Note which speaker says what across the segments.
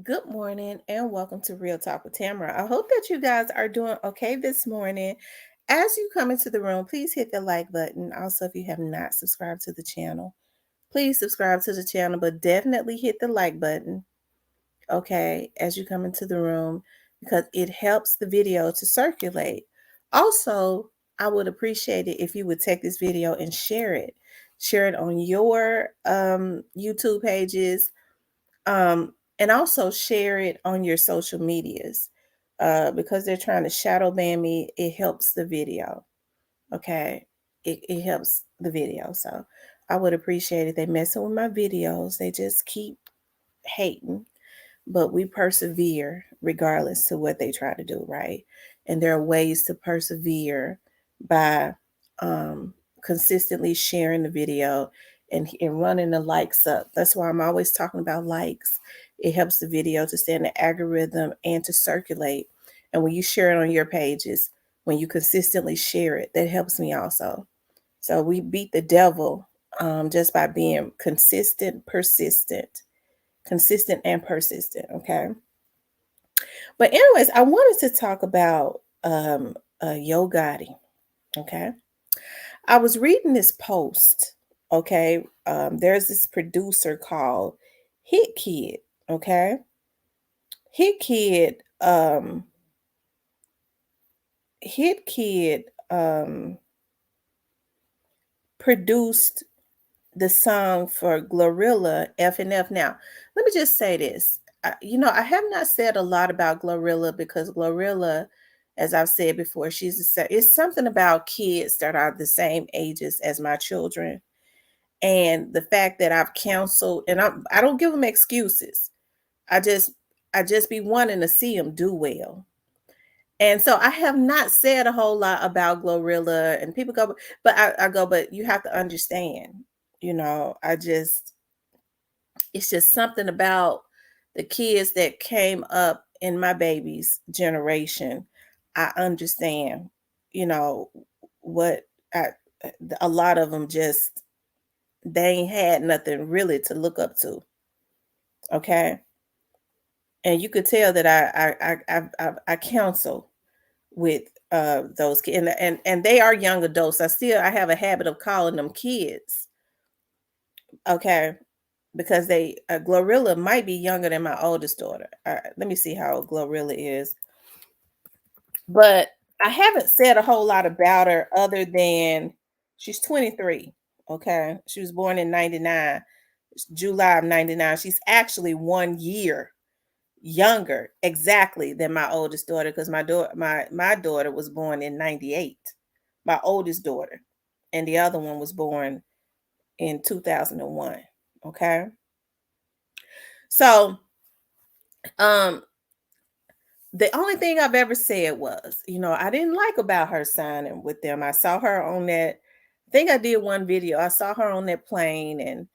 Speaker 1: Good morning and welcome to Real Talk with Tamara. I hope that you guys are doing okay this morning. As you come into the room, please hit the like button. Also, if you have not subscribed to the channel, please subscribe to the channel, but definitely hit the like button, okay, as you come into the room because it helps the video to circulate. Also, I would appreciate it if you would take this video and share it. Share it on your YouTube pages, and also share it on your social medias because they're trying to shadow ban me. It helps the video. Okay. It helps the video. So I would appreciate it. They messing with my videos. They just keep hating, but we persevere regardless to what they try to do, right? And there are ways to persevere by um, consistently sharing the video and running the likes up. That's why I'm always talking about likes. It helps the video to stay in the algorithm and to circulate. And when you share it on your pages, when you consistently share it, that helps me also. So we beat the devil just by being consistent and persistent. Okay. But anyways, I wanted to talk about Yo Gotti. Okay. I was reading this post. Okay. There's this producer called Hit Kid. Okay. Hit Kid, Hit Kid produced the song for GloRilla F and F. Now, let me just say this. I have not said a lot about GloRilla because GloRilla, as I've said before, it's something about kids that are the same ages as my children, and the fact that I've counseled, and I don't give them excuses. I just I just be wanting to see them do well. And so I have not said a whole lot about GloRilla, and people go, but I go, but you have to understand, it's just something about the kids that came up in my baby's generation. I understand, you know, what I, a lot of them just, they ain't had nothing really to look up to. Okay. And you could tell that I counsel with those kids, and they are young adults. I have a habit of calling them kids, okay, because they GloRilla might be younger than my oldest daughter. Let me see how old GloRilla is, but I haven't said a whole lot about her other than she's 23. Okay, she was born in '99, July of '99. She's actually 1 year younger exactly than my oldest daughter because my daughter was born in '98, my oldest daughter, and the other one was born in 2001. Okay, so um the only thing I've ever said was, I didn't like about her signing with them. I saw her on that. I think I did one video. I saw her on that plane, and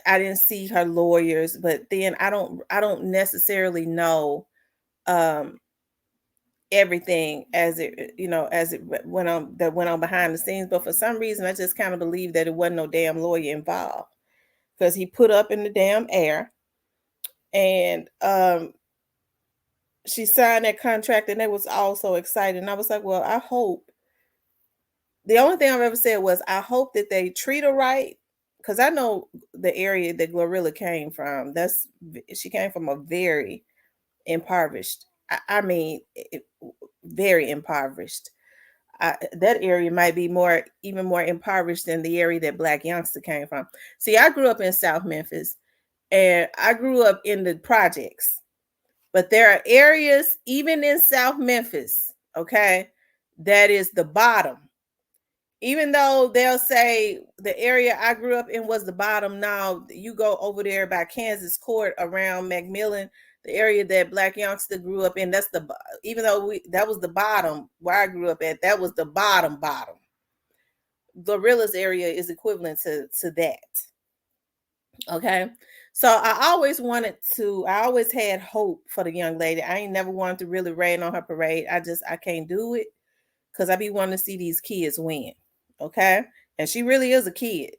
Speaker 1: I didn't see her lawyers. But then I don't necessarily know um everything as it went on behind the scenes. But for some reason, I just kind of believe that it wasn't no damn lawyer involved because he put up in the damn air, and she signed that contract, and they was all so excited. And I was like, well, I hope. The only thing I've ever said was I hope that they treat her right, because I know the area that GloRilla came from. She came from a very impoverished. I mean, very impoverished. That area might be even more impoverished than the area that Black Youngster came from. See, I grew up in South Memphis, and I grew up in the projects. But there are areas, even in South Memphis, okay, that is the bottom. Even though they'll say the area I grew up in was the bottom, now you go over there by Kansas Court around Macmillan, the area that Black Youngster grew up in, even though that was the bottom where I grew up at, that was the bottom. GloRilla's area is equivalent to that. Okay. So I always had hope for the young lady. I ain't never wanted to really rain on her parade. I can't do it because I be wanting to see these kids win. Okay. And she really is a kid.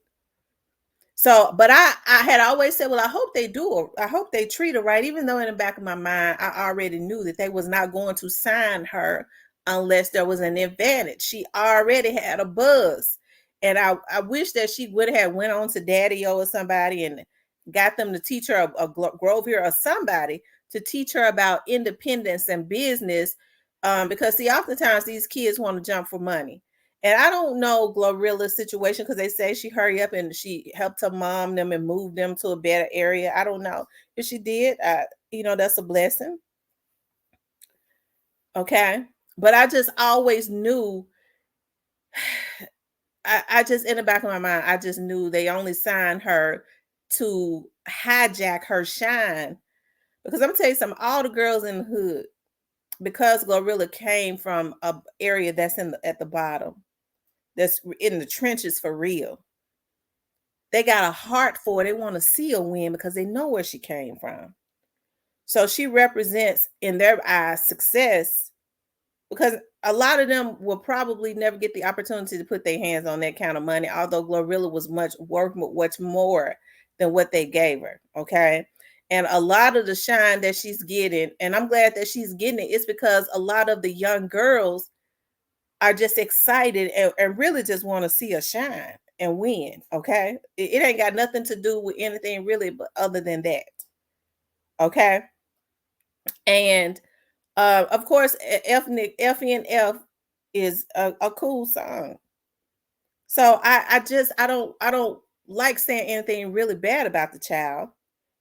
Speaker 1: So, but I had always said, well, I hope they do. I hope they treat her right, even though in the back of my mind, I already knew that they was not going to sign her unless there was an advantage. She already had a buzz. And I wish that she would have went on to Daddy O or somebody and got them to teach her a Grove here or somebody to teach her about independence and business. Because see, oftentimes these kids want to jump for money. And I don't know GloRilla's situation because they say she hurry up and she helped her mom them and moved them to a better area. I don't know if she did. That's a blessing. Okay. But I just always knew, I just, in the back of my mind, I just knew they only signed her to hijack her shine. Because I'm gonna tell you something, all the girls in the hood, because GloRilla came from a area that's at the bottom, that's in the trenches for real. They got a heart for it. They want to see her win because they know where she came from. So she represents, in their eyes, success, because a lot of them will probably never get the opportunity to put their hands on that kind of money, although GloRilla was much more than what they gave her. Okay. And a lot of the shine that she's getting, and I'm glad that she's getting it, is because a lot of the young girls are just excited and really just want to see her shine and win. Okay. It ain't got nothing to do with anything really, but other than that. Okay. And of course, FNF is a cool song. So I don't like saying anything really bad about the child.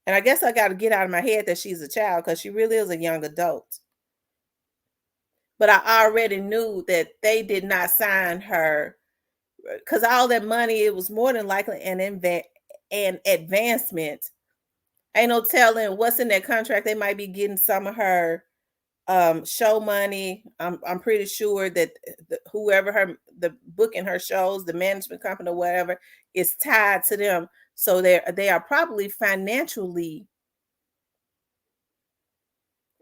Speaker 1: And I guess I got to get out of my head that she's a child because she really is a young adult. But I already knew that they did not sign her because all that money, it was more than likely an advancement. Ain't no telling what's in that contract. They might be getting some of her show money. I'm pretty sure that whoever the booking her shows, the management company or whatever, is tied to them. So they are probably financially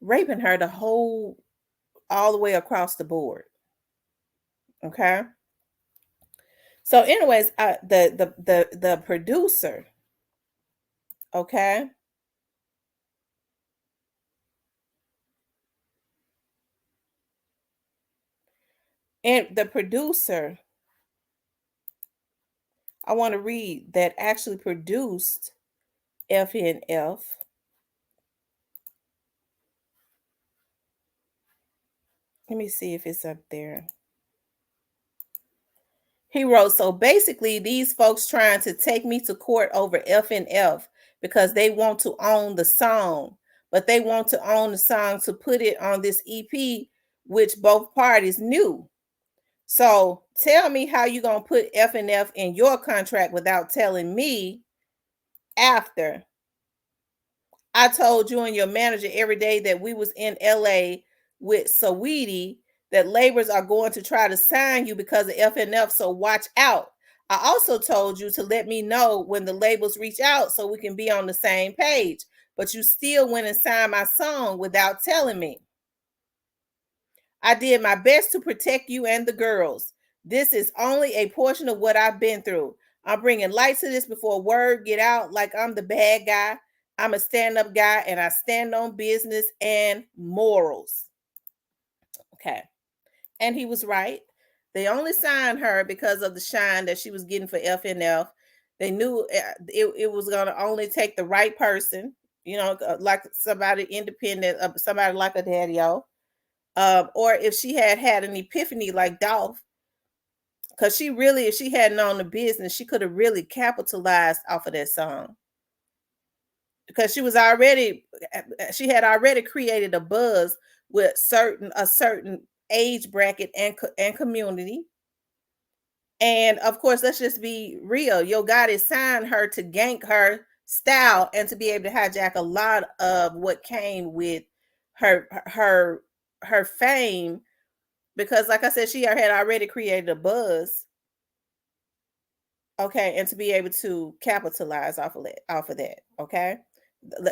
Speaker 1: raping her the whole all the way across the board. Okay. So, anyways, the producer, okay, and the producer, I want to read that actually produced FNF. Let me see if it's up there. He wrote, so basically, these folks trying to take me to court over FNF because they want to own the song, but they want to own the song to put it on this EP, which both parties knew. So tell me how you gonna put FNF in your contract without telling me after I told you and your manager every day that we was in LA with Saweetie that labors are going to try to sign you because of FNF. So watch out. I also told you to let me know when the labels reach out so we can be on the same page. But you still went and signed my song without telling me. I did my best to protect you and the girls. This is only a portion of what I've been through. I'm bringing light to this before word get out like I'm the bad guy. I'm a stand-up guy and I stand on business and morals. Okay. And he was right. They only signed her because of the shine that she was getting for FNF. They knew it was going to only take the right person, like somebody independent, somebody like a Daddy-O. Or if she had an epiphany like Dolph, because if she had known the business, she could have really capitalized off of that song. Because she had already created a buzz with a certain age bracket and community. And of course, let's just be real. Yo Gotti signed her to gank her style and to be able to hijack a lot of what came with her fame, because like I said, she had already created a buzz. Okay, and to be able to capitalize off of that. Okay.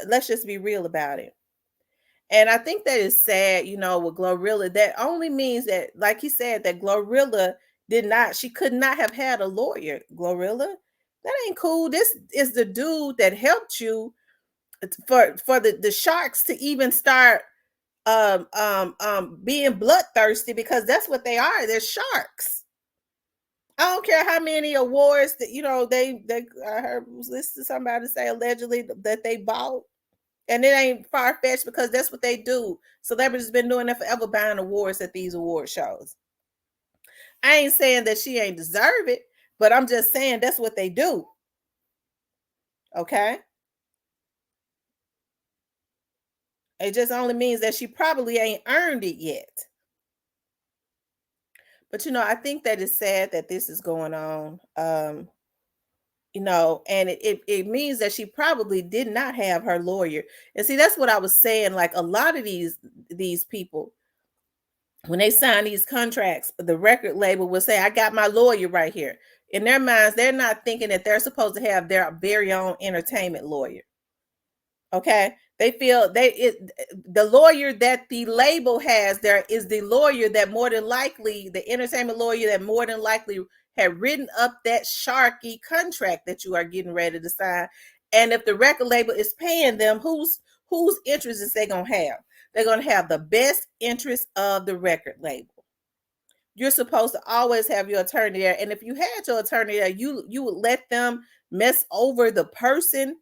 Speaker 1: Let's just be real about it. And I think that is sad, with GloRilla. That only means that, like he said, that GloRilla she could not have had a lawyer, GloRilla. That ain't cool. This is the dude that helped you for the sharks to even start being bloodthirsty, because that's what they are. They're sharks. I don't care how many awards that they I heard was listening to somebody say allegedly that they bought. And it ain't far fetched, because that's what they do. Celebrities been doing that forever, buying awards at these award shows. I ain't saying that she ain't deserve it, but I'm just saying that's what they do. Okay. It just only means that she probably ain't earned it yet. But I think that it's sad that this is going on. And it means that she probably did not have her lawyer. And see, that's what I was saying. Like, a lot of these people, when they sign these contracts, the record label will say, I got my lawyer right here. In their minds, they're not thinking that they're supposed to have their very own entertainment lawyer. Okay. They feel the lawyer that the label has there is the lawyer that more than likely, the entertainment lawyer that more than likely had written up that sharky contract that you are getting ready to sign. And if the record label is paying them, whose interest is they gonna have? They're gonna have the best interest of the record label. You're supposed to always have your attorney there. And if you had your attorney there, you would let them mess over the person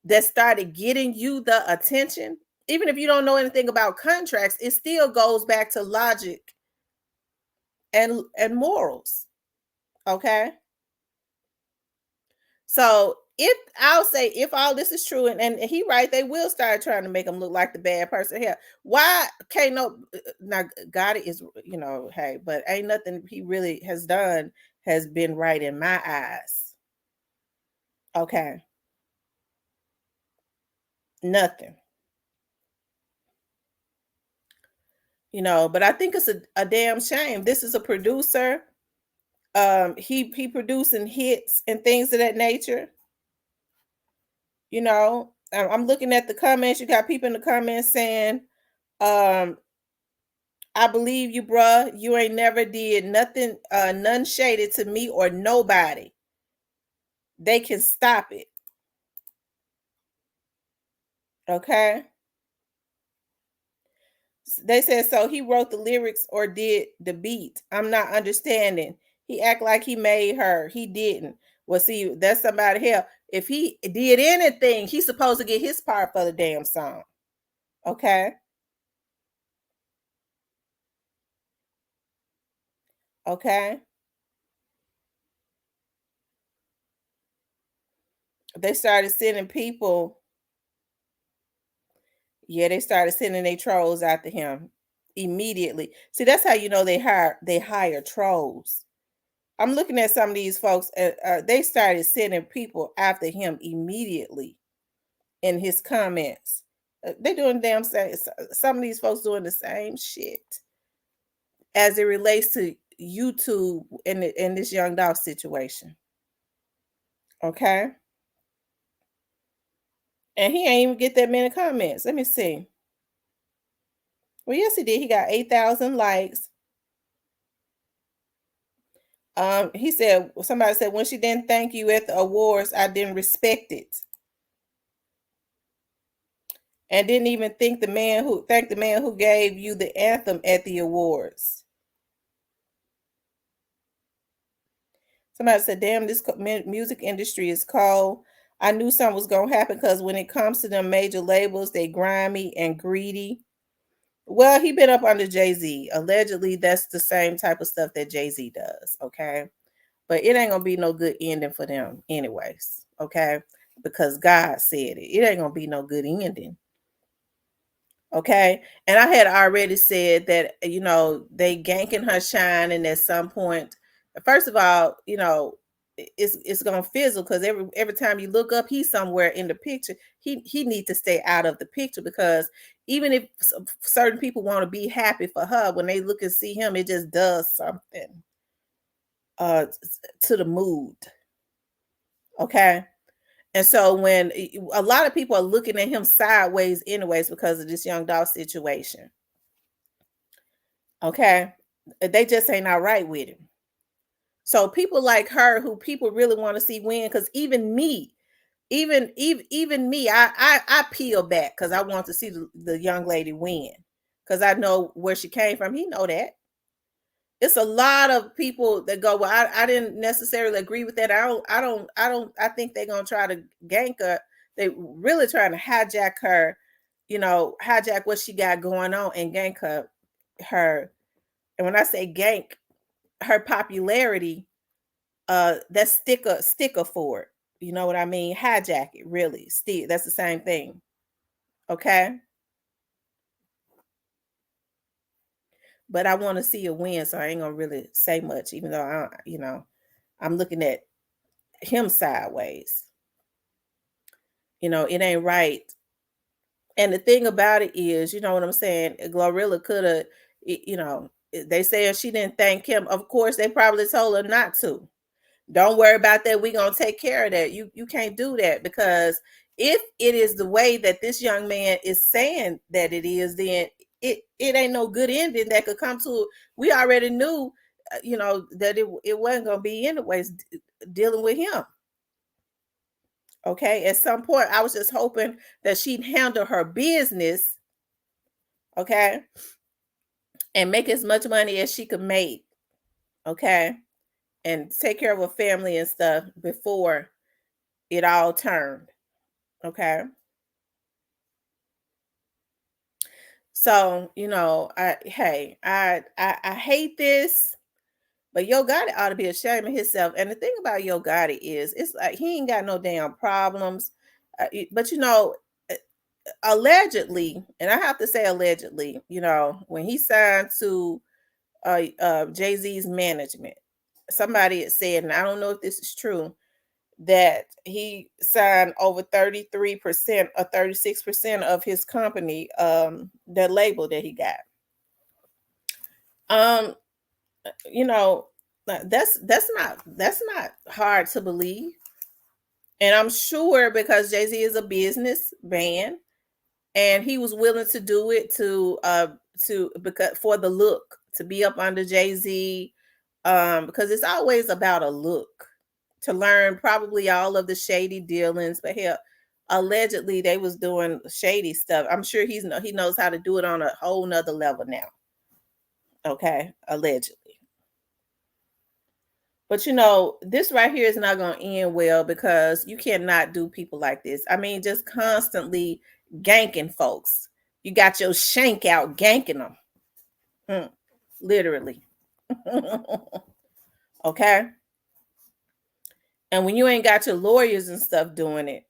Speaker 1: that started getting you the attention. Even if you don't know anything about contracts, it still goes back to logic and morals. Okay. So if all this is true, and he right, they will start trying to make him look like the bad person here. Why can't no now Gotti is, hey, but ain't nothing he really has done has been right in my eyes. Okay. Nothing. But I think it's a damn shame. This is a producer. He producing hits and things of that nature. I'm looking at the comments. You got people in the comments saying, um, I believe you, bruh. You ain't never did nothing, none shaded to me or nobody. They can stop it. Okay. They said, so he wrote the lyrics or did the beat. I'm not understanding. He act like he made her. He didn't. Well, see, that's somebody else. If he did anything, he's supposed to get his part for the damn song. Okay. Okay. They started sending people. Yeah, they started sending their trolls after him immediately. See, that's how they hire trolls. I'm looking at some of these folks. They started sending people after him immediately in his comments. They doing damn same. Some of these folks doing the same shit as it relates to YouTube in this young dog situation. Okay, and he ain't even get that many comments. Let me see. Well, yes, he did. He got 8,000 likes. He said somebody said when she didn't thank you at the awards, I didn't respect it, and didn't even thank the man who gave you the anthem at the awards. Somebody said, "Damn, this music industry is cold." I knew something was gonna happen because when it comes to them major labels, they grimy and greedy. Well, he been up under Jay-Z. Allegedly, that's the same type of stuff that Jay-Z does. Okay. But it ain't gonna be no good ending for them anyways. Okay. Because God said it. It ain't gonna be no good ending. Okay. And I had already said that, they ganking her shine, and at some point, first of all, it's gonna fizzle, because every time you look up, he's somewhere in the picture. He needs to stay out of the picture, because even if certain people want to be happy for her, when they look and see him, it just does something to the mood. Okay. And so when a lot of people are looking at him sideways anyways because of this young dog situation. Okay. They just ain't all right with him. So people like her who people really want to see win, because even me, even me, I peel back because I want to see the young lady win, because I know where she came from. He know that. It's a lot of people that go, well, I didn't necessarily agree with that. I think they're gonna try to gank her. They really trying to hijack her, hijack what she got going on and gank her. And when I say gank her popularity, that's sticker for it. You know what I mean? Hijack it, really. Still, that's the same thing. Okay. But I want to see a win, so I ain't gonna really say much, even though I'm looking at him sideways. It ain't right. And the thing about it is, you know what I'm saying? GloRilla could have, they say she didn't thank him. Of course, they probably told her not to. Don't worry about that. We're gonna take care of that. You can't do that, because if it is the way that this young man is saying that it is, then it ain't no good ending that could come to it. We already knew, that it wasn't gonna be anyways dealing with him. Okay. At some point, I was just hoping that she'd handle her business, okay, and make as much money as she could make, okay, and take care of her family and stuff before it all turned, okay. So, I hate this, but Yo Gotti ought to be ashamed of himself. And the thing about Yo Gotti is, it's like he ain't got no damn problems. But uh, allegedly, and I have to say allegedly, when he signed to Jay-Z's management, somebody had said, and I don't know if this is true, that he signed over 33% or 36% of his company, that label that he got. Um, that's not hard to believe. And I'm sure because Jay-Z is a business man and he was willing to do it because for the look, to be up under Jay-Z, because it's always about a look, to learn probably all of the shady dealings. But hell, allegedly they was doing shady stuff. I'm sure he knows how to do it on a whole nother level now. Okay, allegedly. But this right here is not going to end well, because you cannot do people like this. I mean, just constantly ganking folks. You got your shank out ganking them. Literally. Okay. And when you ain't got your lawyers and stuff doing it,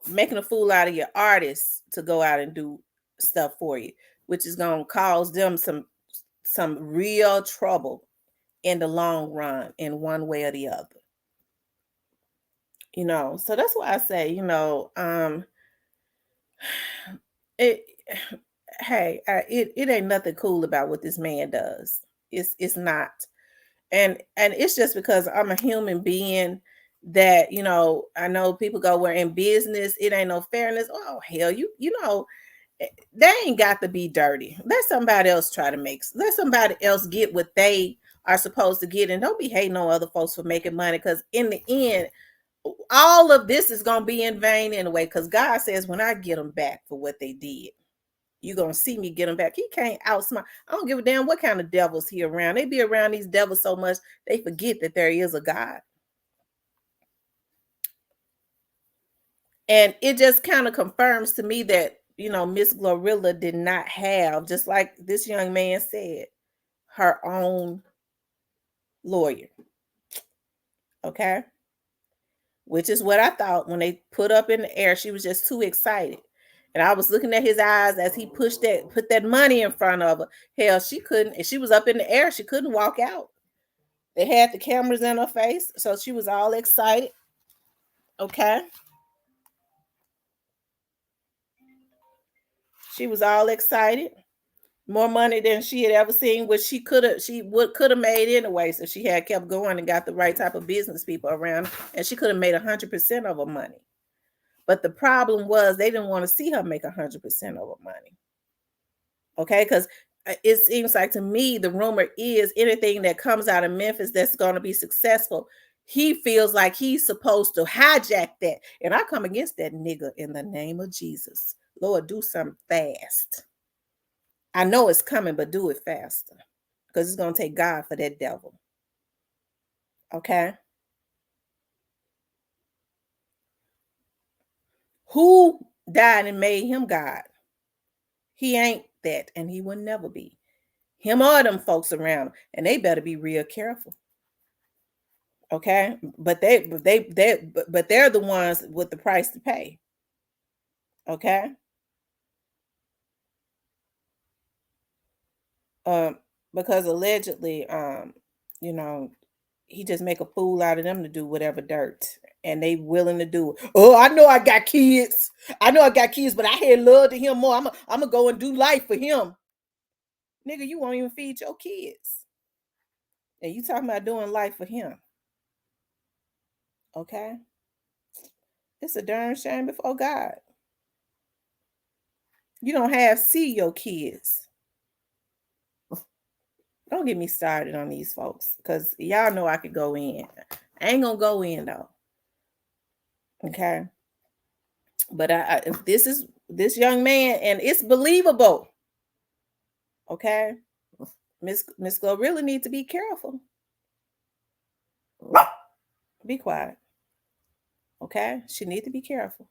Speaker 1: making a fool out of your artists to go out and do stuff for you, which is going to cause them some real trouble in the long run, in one way or the other. So that's why I say, it hey, it ain't nothing cool about what this man does. It's not. And it's just because I'm a human being that, I know people go, we're in business, it ain't no fairness. Oh hell, they ain't got to be dirty. Let somebody else let somebody else get what they are supposed to get, and don't be hating on other folks for making money, because in the end, all of this is going to be in vain anyway, because God says, when I get them back for what they did, you're going to see me get them back. He can't outsmart. I don't give a damn what kind of devils he around. They be around these devils so much, they forget that there is a God. And it just kind of confirms to me that, Miss GloRilla did not have, just like this young man said, her own lawyer. Okay. Which is what I thought when they put up in the air. She was just too excited. And I was looking at his eyes as he put that money in front of her. Hell, she couldn't, if she was up in the air, she couldn't walk out. They had the cameras in her face, so she was all excited. Okay. She was all excited. More money than she had ever seen, which she could have made anyway. So she had kept going and got the right type of business people around, and she could have made 100% of her money. But the problem was they didn't want to see her make 100% of her money. Okay, because it seems like to me the rumor is anything that comes out of Memphis that's going to be successful, he feels like he's supposed to hijack that. And I come against that nigga in the name of Jesus. Lord, do something fast. I know it's coming, but do it faster because it's going to take God for that devil. Okay? Who died and made him God? He ain't that, and he will never be. Him or them folks around him, and they better be real careful. Okay, but they're the ones with the price to pay. Okay, um, because allegedly, you know, he just make a fool out of them to do whatever dirt, and they willing to do it. Oh, I know I got kids. I know I got kids, but I had love to him more. I'm gonna go and do life for him, nigga. You won't even feed your kids, and you talking about doing life for him. Okay, it's a darn shame before God. You don't have see your kids. Don't get me started on these folks because y'all know I could go in. I ain't gonna go in though. Okay. But if this is this young man and it's believable. Okay. Miss GloRilla need to be careful. Be quiet. Okay. She need to be careful.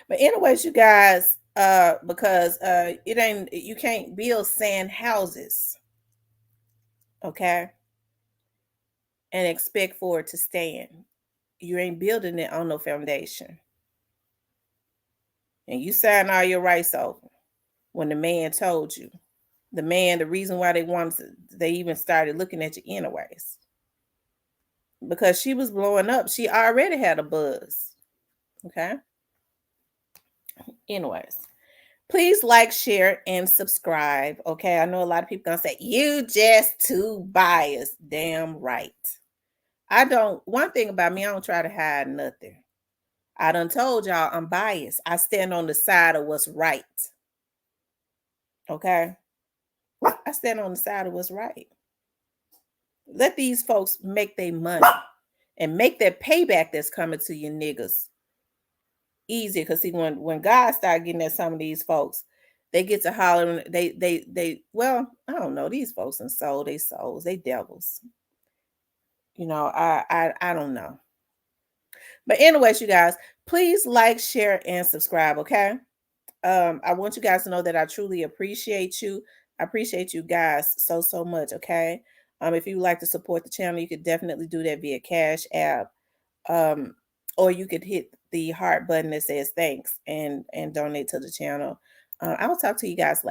Speaker 1: But anyways, you guys, because it ain't you can't build sand houses, okay, and expect for it to stand. You ain't building it on no foundation. And you sign all your rights over when the man told you. The reason why they even started looking at you anyways. Because she was blowing up. She already had a buzz. Okay. Anyways, please like, share, and subscribe. Okay. I know a lot of people gonna say, you just too biased. Damn right. I don't, one thing about me, I don't try to hide nothing. I done told y'all I'm biased. I stand on the side of what's right. Okay. I stand on the side of what's right. Let these folks make their money and make that payback that's coming to you niggas easier. Because see, when God started getting at some of these folks, they get to hollering. Well, I don't know. These folks and sold they souls, they devils. You know, I don't know. But anyways, you guys, please like, share, and subscribe. Okay. I want you guys to know that I truly appreciate you. I appreciate you guys so much. Okay. If you would like to support the channel, you could definitely do that via Cash App. Um, or you could hit the heart button that says thanks and donate to the channel. I will talk to you guys later.